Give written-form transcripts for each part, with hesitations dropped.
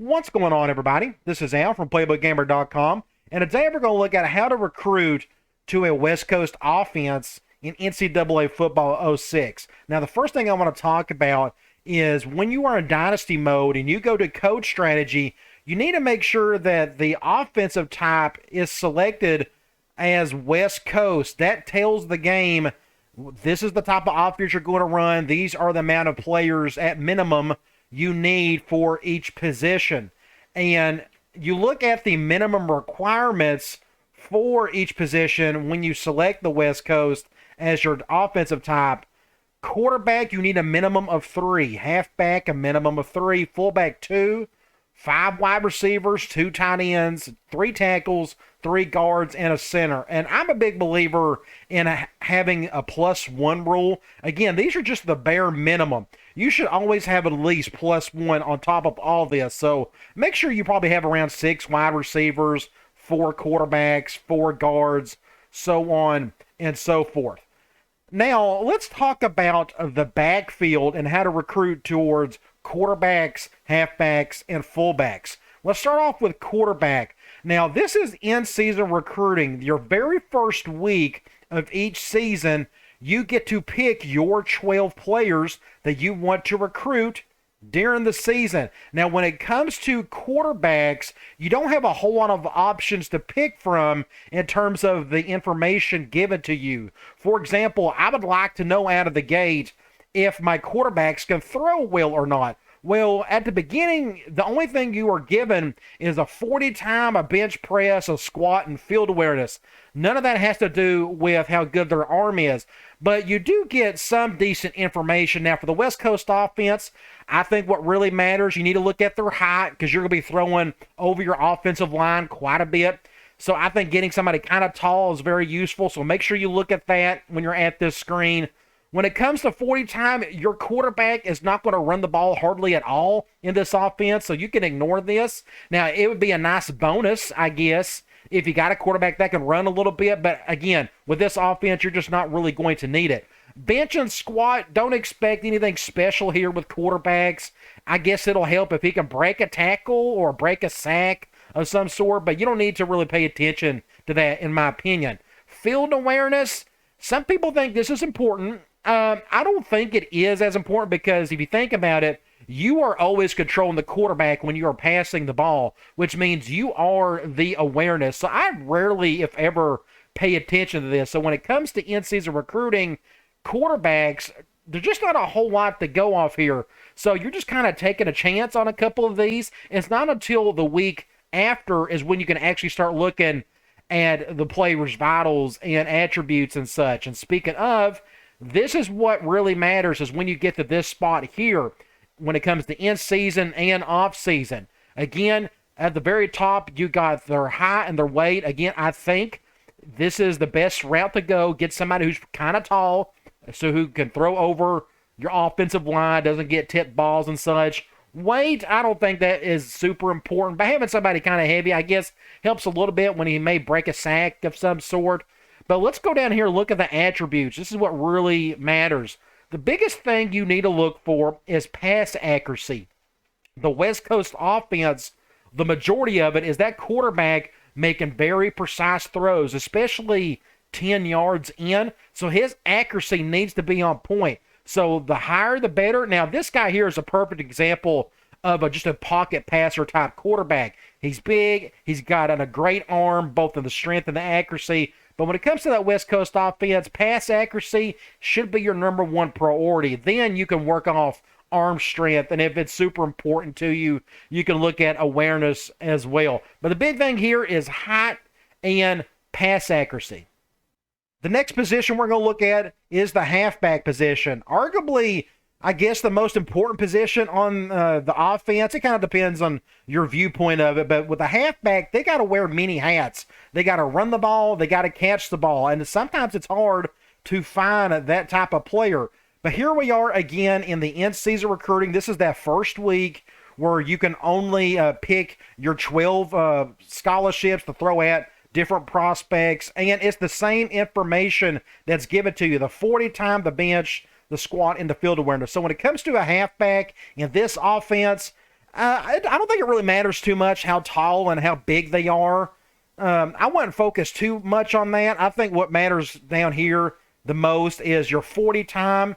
What's going on, everybody? This is Al from PlaybookGamer.com, and today we're going to look at how to recruit to a West Coast offense in NCAA football '06. Now, the first thing I want to talk about is when you are in dynasty mode and you go to code strategy, you need to make sure that the offensive type is selected as West Coast. That tells the game this is the type of offense you're going to run. These are the amount of players at minimum you need for each position. And you look at the minimum requirements for each position when you select the West Coast as your offensive type. Quarterback, you need a minimum of 3. Halfback, a minimum of 3. Fullback, 2. 5 wide receivers, 2 tight ends, 3 tackles, 3 guards, and a center. And I'm a big believer in having a +1 rule. Again, these are just the bare minimum. You should always have at least +1 on top of all this. So make sure you probably have around 6 wide receivers, 4 quarterbacks, 4 guards, so on and so forth. Now, let's talk about the backfield and how to recruit towards quarterbacks, halfbacks, and fullbacks. Let's start off with quarterback. Now, this is in-season recruiting. Your very first week of each season, you get to pick your 12 players that you want to recruit during the season. Now, when it comes to quarterbacks, you don't have a whole lot of options to pick from in terms of the information given to you. For example, I would like to know out of the gate if my quarterbacks can throw well or not. Well, at the beginning, the only thing you are given is a 40 time, a bench press, a squat, and field awareness. None of that has to do with how good their arm is, but you do get some decent information. Now, for the West Coast offense, I think what really matters, you need to look at their height because you're going to be throwing over your offensive line quite a bit. So I think getting somebody kind of tall is very useful, so make sure you look at that when you're at this screen. When it comes to 40 time, your quarterback is not going to run the ball hardly at all in this offense, so you can ignore this. Now, it would be a nice bonus, I guess, if you got a quarterback that can run a little bit, but again, with this offense, you're just not really going to need it. Bench and squat, don't expect anything special here with quarterbacks. I guess it'll help if he can break a tackle or break a sack of some sort, but you don't need to really pay attention to that, in my opinion. Field awareness, some people think this is important. I don't think it is as important because if you think about it, you are always controlling the quarterback when you are passing the ball, which means you are the awareness. So I rarely, if ever, pay attention to this. So when it comes to in-season recruiting, quarterbacks, there's just not a whole lot to go off here. So you're just kind of taking a chance on a couple of these. It's not until the week after is when you can actually start looking at the player's vitals and attributes and such. And speaking of, this is what really matters is when you get to this spot here when it comes to in-season and off-season. Again, at the very top, you got their height and their weight. Again, I think this is the best route to go. Get somebody who's kind of tall, so who can throw over your offensive line, doesn't get tipped balls and such. Weight, I don't think that is super important, but having somebody kind of heavy, I guess, helps a little bit when he may break a sack of some sort. But let's go down here and look at the attributes. This is what really matters. The biggest thing you need to look for is pass accuracy. The West Coast offense, the majority of it is that quarterback making very precise throws, especially 10 yards in. So his accuracy needs to be on point. So the higher, the better. Now, this guy here is a perfect example of just a pocket passer type quarterback. He's big. He's got a great arm, both in the strength and the accuracy. But when it comes to that West Coast offense, pass accuracy should be your number one priority. Then you can work off arm strength, and if it's super important to you, you can look at awareness as well. But the big thing here is height and pass accuracy. The next position we're going to look at is the halfback position. Arguably, I guess the most important position on the offense. It kind of depends on your viewpoint of it, but with a halfback, they got to wear many hats. They got to run the ball, they got to catch the ball, and sometimes it's hard to find that type of player. But here we are again in the in-season recruiting. This is that first week where you can only pick your 12 scholarships to throw at different prospects, and it's the same information that's given to you. The 40 time, the bench, the squat, and the field awareness. So when it comes to a halfback in this offense, I don't think it really matters too much how tall and how big they are. I wouldn't focus too much on that. I think what matters down here the most is your 40 time.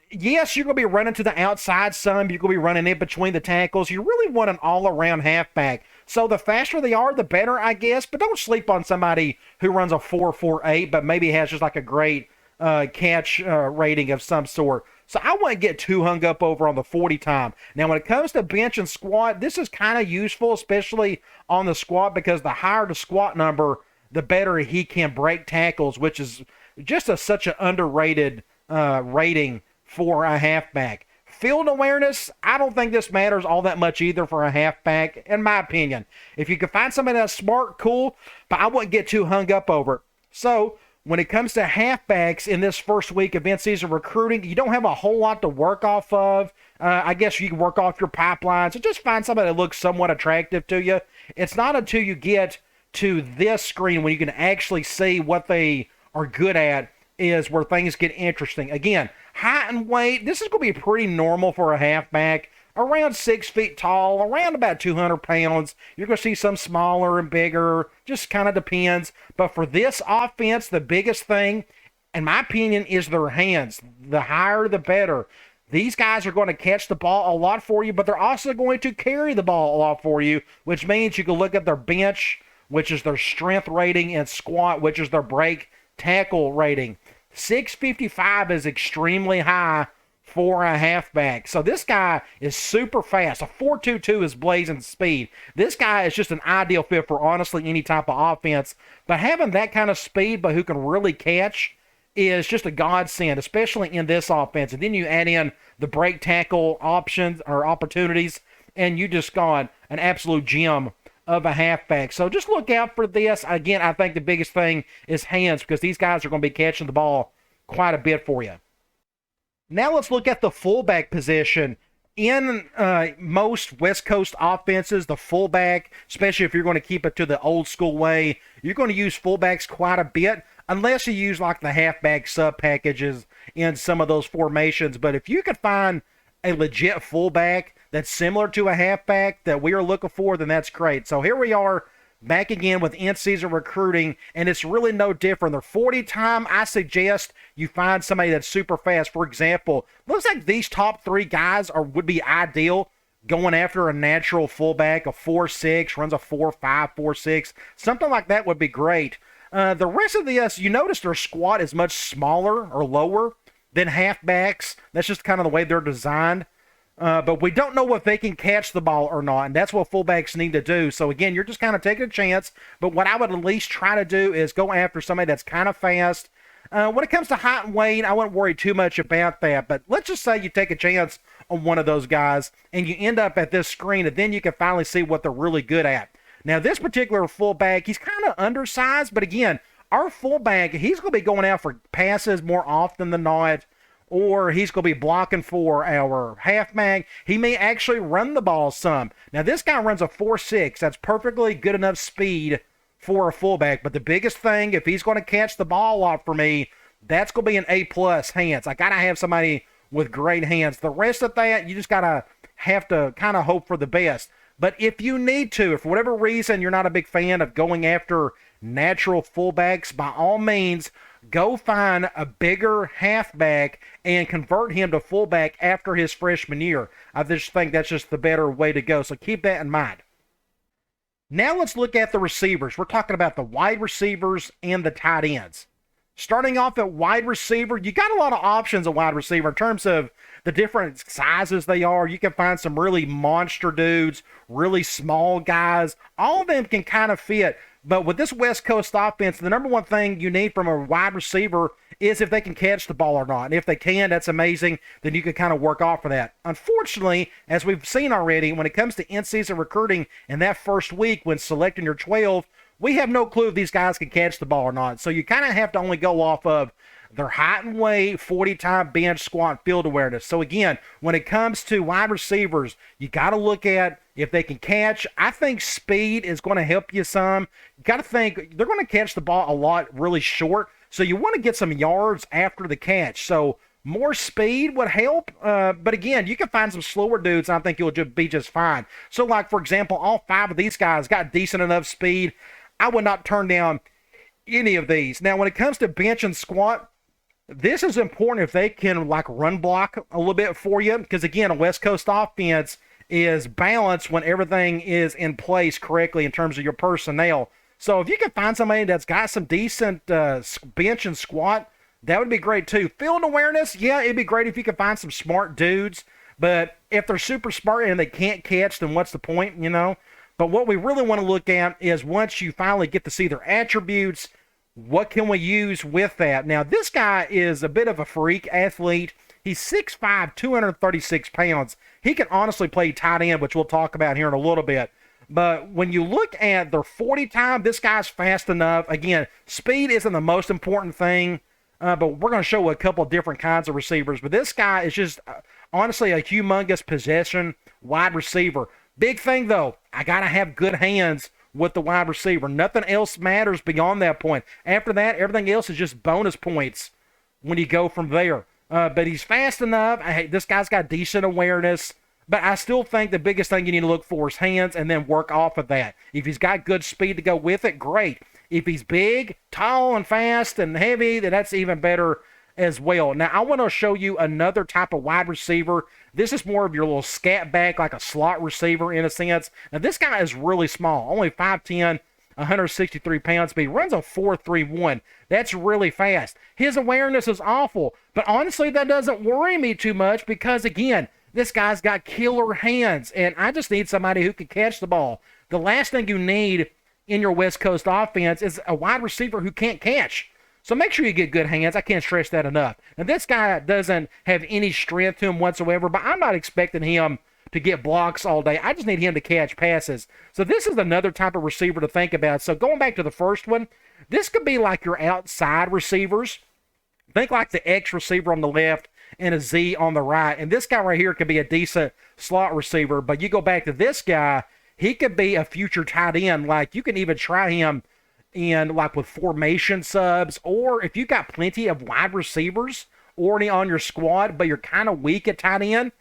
Yes, you're going to be running to the outside some. You're going to be running in between the tackles. You really want an all-around halfback. So the faster they are, the better, I guess. But don't sleep on somebody who runs a 4.48, but maybe has just like a great catch rating of some sort. So I wouldn't get too hung up over on the 40 time. Now, when it comes to bench and squat, this is kind of useful, especially on the squat, because the higher the squat number, the better he can break tackles, which is just such an underrated rating for a halfback. Field awareness, I don't think this matters all that much either for a halfback, in my opinion. If you can find somebody that's smart, cool, but I wouldn't get too hung up over it. So, when it comes to halfbacks in this first week of in-season recruiting, you don't have a whole lot to work off of. I guess you can work off your pipeline. So just find somebody that looks somewhat attractive to you. It's not until you get to this screen when you can actually see what they are good at is where things get interesting. Again, height and weight, this is going to be pretty normal for a halfback. Around 6 feet tall, around about 200 pounds. You're going to see some smaller and bigger, just kind of depends. But for this offense, the biggest thing, in my opinion, is their hands. The higher, the better. These guys are going to catch the ball a lot for you, but they're also going to carry the ball a lot for you, which means you can look at their bench, which is their strength rating, and squat, which is their break tackle rating. 655 is extremely high for a halfback. So this guy is super fast. A 4.22 is blazing speed. This guy is just an ideal fit for honestly any type of offense. But having that kind of speed, but who can really catch, is just a godsend, especially in this offense. And then you add in the break tackle options or opportunities, and you just got an absolute gem of a halfback. So just look out for this. Again, I think the biggest thing is hands, because these guys are going to be catching the ball quite a bit for you. Now let's look at the fullback position. In most West Coast offenses, the fullback, especially if you're going to keep it to the old school way, you're going to use fullbacks quite a bit, unless you use like the halfback sub packages in some of those formations. But if you could find a legit fullback that's similar to a halfback that we are looking for, then that's great. So here we are back again with in-season recruiting, and it's really no different. They're 40 time. I suggest you find somebody that's super fast. For example, looks like these top three guys would be ideal going after a natural fullback, a 4.6, runs a 4.5, 4.6. Something like that would be great. The rest of this, you notice their squat is much smaller or lower than halfbacks. That's just kind of the way they're designed. But we don't know if they can catch the ball or not, and that's what fullbacks need to do. So, again, you're just kind of taking a chance. But what I would at least try to do is go after somebody that's kind of fast. When it comes to height and weight, I wouldn't worry too much about that. But let's just say you take a chance on one of those guys, and you end up at this screen, and then you can finally see what they're really good at. Now, this particular fullback, he's kind of undersized, but again, our fullback, he's going to be going out for passes more often than not, or he's going to be blocking for our halfback. He may actually run the ball some. Now, this guy runs a 4.6. That's perfectly good enough speed for a fullback. But the biggest thing, if he's going to catch the ball a lot for me, that's going to be an A+ hands. I got to have somebody with great hands. The rest of that, you just got to have to kind of hope for the best. But if you need to, if for whatever reason you're not a big fan of going after natural fullbacks, by all means, go find a bigger halfback and convert him to fullback after his freshman year. I just think that's just the better way to go. So keep that in mind. Now let's look at the receivers. We're talking about the wide receivers and the tight ends. Starting off at wide receiver, you got a lot of options at wide receiver in terms of the different sizes they are. You can find some really monster dudes, really small guys. All of them can kind of fit. But with this West Coast offense, the number one thing you need from a wide receiver is if they can catch the ball or not. And if they can, that's amazing. Then you can kind of work off of that. Unfortunately, as we've seen already, when it comes to in-season recruiting in that first week when selecting your 12, we have no clue if these guys can catch the ball or not. So you kind of have to only go off of their height and weight, 40-time bench, squat, field awareness. So again, when it comes to wide receivers, you got to look at if they can catch. I think speed is going to help you some. You got to think they're going to catch the ball a lot really short. So you want to get some yards after the catch. So More speed would help, but again, you can find some slower dudes, and I think you'll be just fine. So, like, for example, all 5 of these guys got decent enough speed. I would not turn down any of these. Now, when it comes to bench and squat, this is important if they can, like, run block a little bit for you, because, again, a West Coast offense is balanced when everything is in place correctly in terms of your personnel. So if you can find somebody that's got some decent bench and squat, that would be great too. Field awareness, yeah, it'd be great if you could find some smart dudes, but if they're super smart and they can't catch, then what's the point, you know? But what we really want to look at is once you finally get to see their attributes, what can we use with that? Now, this guy is a bit of a freak athlete. He's 6'5", 236 pounds. He can honestly play tight end, which we'll talk about here in a little bit. But when you look at their 40 time, this guy's fast enough. Again, speed isn't the most important thing, but we're going to show a couple of different kinds of receivers. But this guy is just, honestly, a humongous possession wide receiver. Big thing, though, I got to have good hands with the wide receiver. Nothing else matters beyond that point. After that, everything else is just bonus points when you go from there. But he's fast enough. This guy's got decent awareness. But I still think the biggest thing you need to look for is hands and then work off of that. If he's got good speed to go with it, great. If he's big, tall, and fast and heavy, then that's even better as well. Now, I want to show you another type of wide receiver. This is more of your little scat back, like a slot receiver in a sense. Now, this guy is really small, only 5'10", 163 pounds, but he runs a 4.31. That's really fast. His awareness is awful, but honestly, that doesn't worry me too much because, again, this guy's got killer hands, and I just need somebody who can catch the ball. The last thing you need in your West Coast offense is a wide receiver who can't catch. So make sure you get good hands. I can't stress that enough. Now, this guy doesn't have any strength to him whatsoever, but I'm not expecting him to get blocks all day. I just need him to catch passes. So this is another type of receiver to think about. So going back to the first one, this could be like your outside receivers. Think like the X receiver on the left and a Z on the right. And this guy right here could be a decent slot receiver. But you go back to this guy, he could be a future tight end. Like, you can even try him in, like, with formation subs. Or if you got plenty of wide receivers already on your squad, but you're kind of weak at tight end,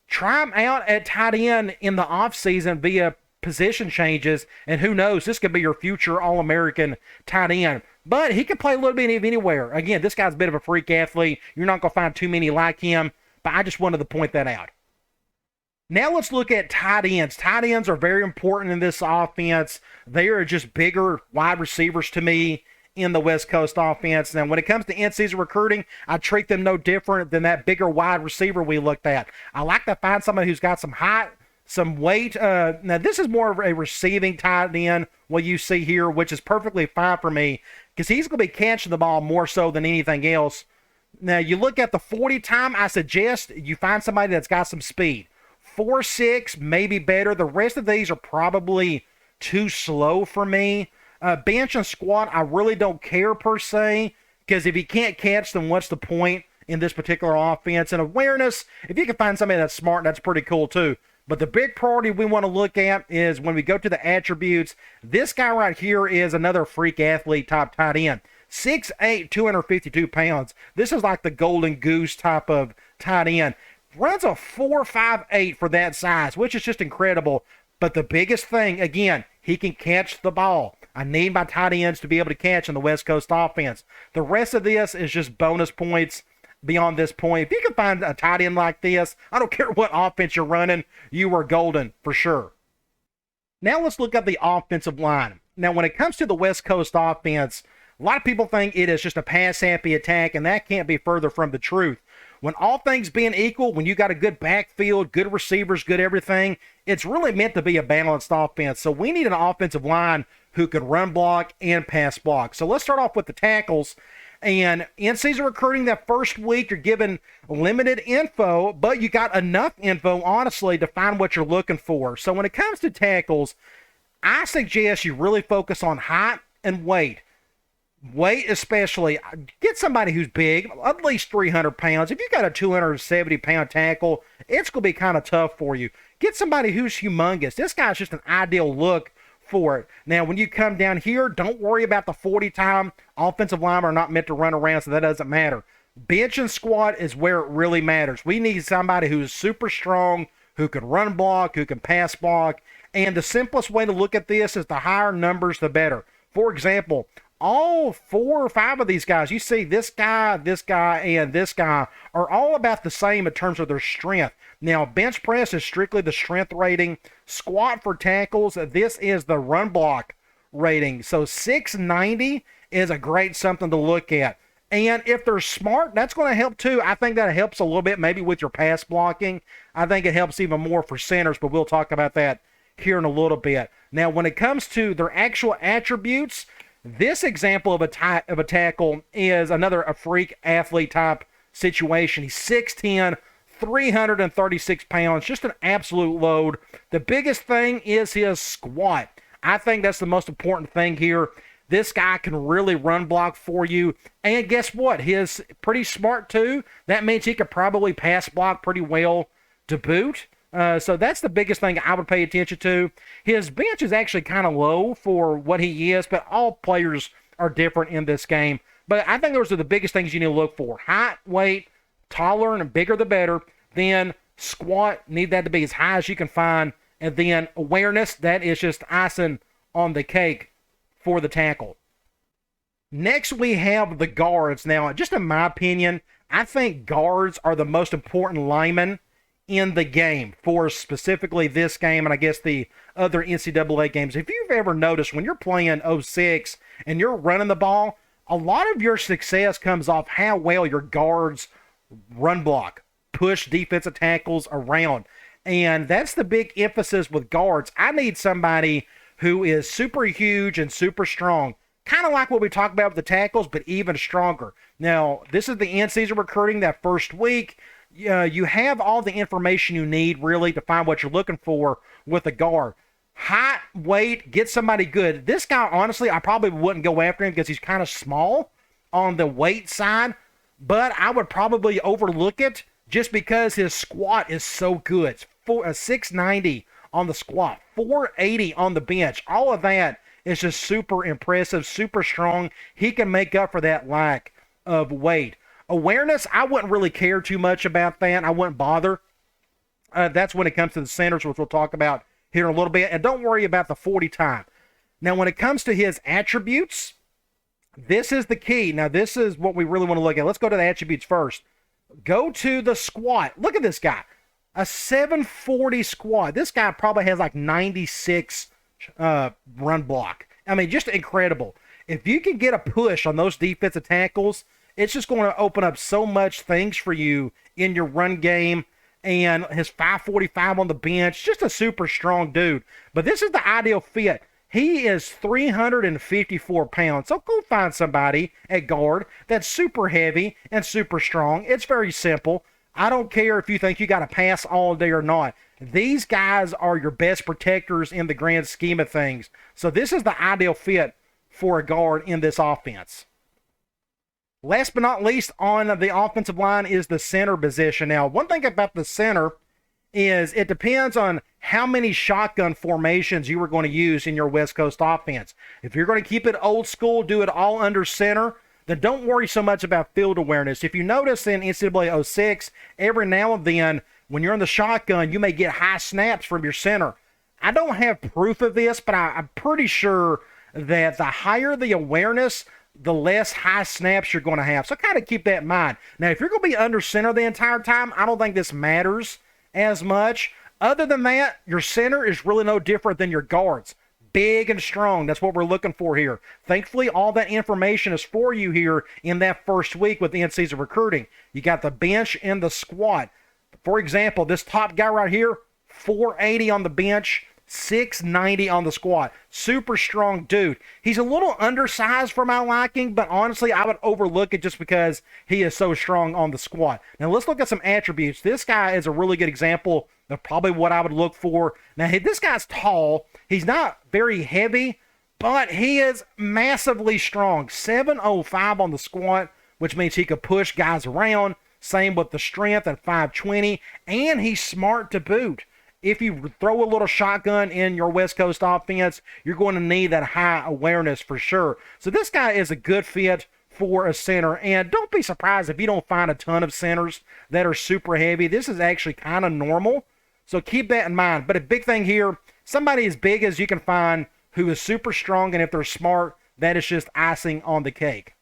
try him out at tight end in the offseason via position changes. And who knows, this could be your future All-American tight end. But he can play a little bit of anywhere. Again, this guy's a bit of a freak athlete. You're not going to find too many like him, but I just wanted to point that out. Now let's look at tight ends. Tight ends are very important in this offense. They are just bigger wide receivers to me in the West Coast offense. Now, when it comes to in-season recruiting, I treat them no different than that bigger wide receiver we looked at. I like to find somebody who's got some height, some weight. Now, this is more of a receiving tight end, what you see here, which is perfectly fine for me because he's going to be catching the ball more so than anything else. Now, you look at the 40 time, I suggest you find somebody that's got some speed. 4.6, maybe better. The rest of these are probably too slow for me. Bench and squat, I really don't care per se because if you can't catch, then what's the point in this particular offense? And awareness, if you can find somebody that's smart, that's pretty cool too. But the big priority we want to look at is when we go to the attributes, this guy right here is another freak athlete type tight end. 6'8", 252 pounds. This is like the golden goose type of tight end. Runs a 4.58 for that size, which is just incredible. But the biggest thing, again, he can catch the ball. I need my tight ends to be able to catch in the West Coast offense. The rest of this is just bonus points beyond this point. If you can find a tight end like this, I don't care what offense you're running, you are golden for sure. Now let's look at the offensive line. Now, when it comes to the West Coast offense, a lot of people think it is just a pass-happy attack, and that can't be further from the truth. When all things being equal, when you got a good backfield, good receivers, good everything, it's really meant to be a balanced offense. So we need an offensive line who can run block and pass block. So let's start off with the tackles. And in-season recruiting, that first week, you're given limited info, but you got enough info, honestly, to find what you're looking for. So when it comes to tackles, I suggest you really focus on height and weight. Weight especially, get somebody who's big, at least 300 pounds. If you got a 270-pound tackle, it's going to be kind of tough for you. Get somebody who's humongous. This guy's just an ideal look for it. Now, when you come down here, don't worry about the 40 time. Offensive linemen are not meant to run around, so that doesn't matter. Bench and squat is where it really matters. We need somebody who's super strong, who can run block, who can pass block. And the simplest way to look at this is the higher numbers, the better. For example, all 4 or 5 of these guys, you see this guy, and this guy are all about the same in terms of their strength. Now, bench press is strictly the strength rating. Squat for tackles, this is the run block rating. So 690 is a great something to look at. And if they're smart, that's going to help too. I think that helps a little bit maybe with your pass blocking. I think it helps even more for centers, but we'll talk about that here in a little bit. Now, when it comes to their actual attributes, this example of a tackle is a freak athlete type situation. He's 6'10", 336 pounds, just an absolute load. The biggest thing is his squat. I think that's the most important thing here. This guy can really run block for you. And guess what? He's pretty smart too. That means he could probably pass block pretty well to boot. So that's the biggest thing I would pay attention to. His bench is actually kind of low for what he is, but all players are different in this game. But I think those are the biggest things you need to look for. Height, weight, taller and bigger the better. Then squat, need that to be as high as you can find. And then awareness, that is just icing on the cake for the tackle. Next, we have the guards. Now, just in my opinion, I think guards are the most important linemen in the game for specifically this game and I guess the other NCAA games. If you've ever noticed when you're playing 06 and you're running the ball, a lot of your success comes off how well your guards run block, push defensive tackles around. And that's the big emphasis with guards. I need somebody who is super huge and super strong. Kind of like what we talked about with the tackles, but even stronger. Now, this is the in-season recruiting that first week. You have all the information you need, really, to find what you're looking for with a guard. Height, weight, get somebody good. This guy, honestly, I probably wouldn't go after him because he's kind of small on the weight side, but I would probably overlook it just because his squat is so good. It's 690 on the squat, 480 on the bench. All of that is just super impressive, super strong. He can make up for that lack of weight. Awareness, I wouldn't really care too much about that. I wouldn't bother. That's when it comes to the centers, which we'll talk about here in a little bit. And don't worry about the 40 time. Now, when it comes to his attributes, this is the key. Now, this is what we really want to look at. Let's go to the attributes first. Go to the squat. Look at this guy. A 740 squat. This guy probably has like 96 run block. I mean, just incredible. If you can get a push on those defensive tackles, it's just going to open up so much things for you in your run game. And his 545 on the bench, just a super strong dude. But this is the ideal fit. He is 354 pounds. So go find somebody at guard that's super heavy and super strong. It's very simple. I don't care if you think you got to pass all day or not. These guys are your best protectors in the grand scheme of things. So this is the ideal fit for a guard in this offense. Last but not least on the offensive line is the center position. Now, one thing about the center is it depends on how many shotgun formations you are going to use in your West Coast offense. If you're going to keep it old school, do it all under center, then don't worry so much about field awareness. If you notice in NCAA 06, every now and then when you're in the shotgun, you may get high snaps from your center. I don't have proof of this, but I'm pretty sure that the higher the awareness, the less high snaps you're going to have. So kind of keep that in mind. Now, if you're going to be under center the entire time, I don't think this matters as much. Other than that, your center is really no different than your guards. Big and strong. That's what we're looking for here. Thankfully, all that information is for you here in that first week with the in-season recruiting. You got the bench and the squat. For example, this top guy right here, 480 on the bench, 690 on the squat. Super strong dude. He's a little undersized for my liking, but honestly, I would overlook it just because he is so strong on the squat. Now, let's look at some attributes. This guy is a really good example of probably what I would look for. Now, this guy's tall. He's not very heavy, but he is massively strong. 705 on the squat, which means he could push guys around. Same with the strength at 520, and he's smart to boot. If you throw a little shotgun in your West Coast offense, you're going to need that high awareness for sure. So this guy is a good fit for a center. And don't be surprised if you don't find a ton of centers that are super heavy. This is actually kind of normal. So keep that in mind. But a big thing here, somebody as big as you can find who is super strong, and if they're smart, that is just icing on the cake.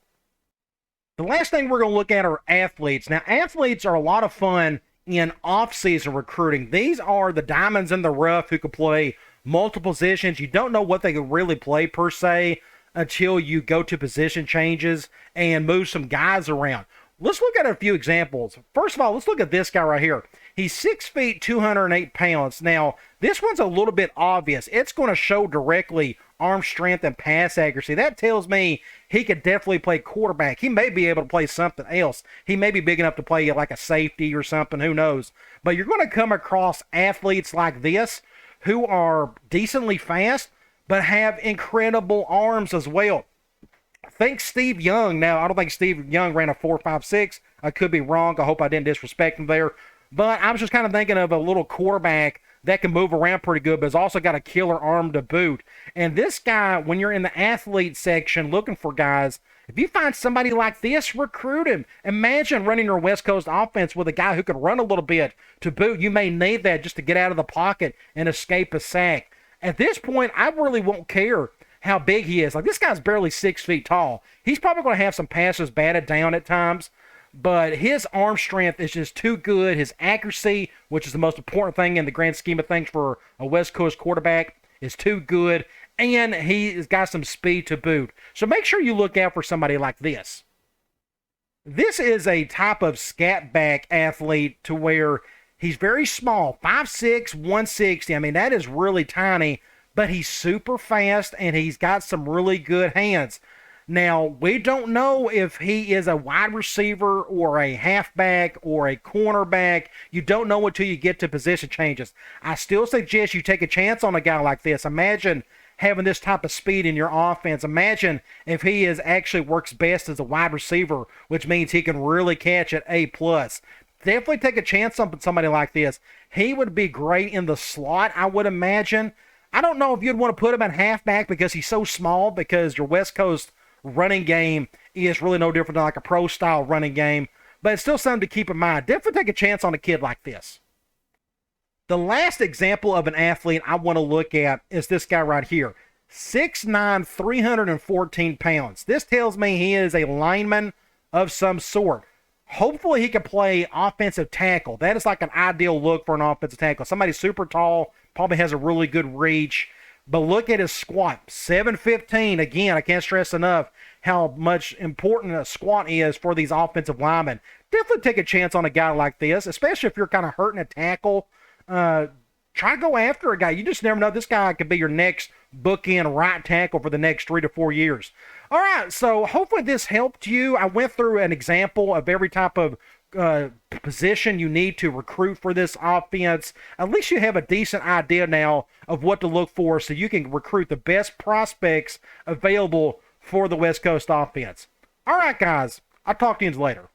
The last thing we're going to look at are athletes. Now, athletes are a lot of fun in off-season recruiting. These are the diamonds in the rough who could play multiple positions. You don't know what they could really play per se until you go to position changes and move some guys around. Let's look at a few examples. First of all, let's look at this guy right here. He's 6 feet, 208 pounds. Now, this one's a little bit obvious. It's going to show directly arm strength and pass accuracy. That tells me he could definitely play quarterback. He may be able to play something else. He may be big enough to play like a safety or something. Who knows? But you're going to come across athletes like this who are decently fast but have incredible arms as well. Think Steve Young. Now, I don't think Steve Young ran a 4.56. I could be wrong. I hope I didn't disrespect him there. But I was just kind of thinking of a little quarterback that can move around pretty good, but has also got a killer arm to boot. And this guy, when you're in the athlete section looking for guys, if you find somebody like this, recruit him. Imagine running your West Coast offense with a guy who can run a little bit to boot. You may need that just to get out of the pocket and escape a sack. At this point, I really won't care how big he is. Like, this guy's barely 6 feet tall. He's probably going to have some passes batted down at times, but his arm strength is just too good. His accuracy, which is the most important thing in the grand scheme of things for a West Coast quarterback, is too good, and he's got some speed to boot. So make sure you look out for somebody like this. This is a type of scat back athlete to where he's very small, 5'6", 160. I mean, that is really tiny, but he's super fast, and he's got some really good hands. Now, we don't know if he is a wide receiver or a halfback or a cornerback. You don't know until you get to position changes. I still suggest you take a chance on a guy like this. Imagine having this type of speed in your offense. Imagine if he is actually works best as a wide receiver, which means he can really catch at A+. Definitely take a chance on somebody like this. He would be great in the slot, I would imagine. I don't know if you'd want to put him at halfback because he's so small, because your West Coast running game is really no different than like a pro-style running game, but it's still something to keep in mind. Definitely take a chance on a kid like this. The last example of an athlete I want to look at is this guy right here. 6'9", 314 pounds. This tells me he is a lineman of some sort. Hopefully he can play offensive tackle. That is like an ideal look for an offensive tackle. Somebody super tall, probably has a really good reach. But look at his squat, 7'15". Again, I can't stress enough how much important a squat is for these offensive linemen. Definitely take a chance on a guy like this, especially if you're kind of hurting a tackle. Try to go after a guy. You just never know. This guy could be your next bookend right tackle for the next 3 to 4 years. All right, so hopefully this helped you. I went through an example of every type of position you need to recruit for this offense. At least you have a decent idea now of what to look for so you can recruit the best prospects available for the West Coast offense. All right, guys, I'll talk to you later.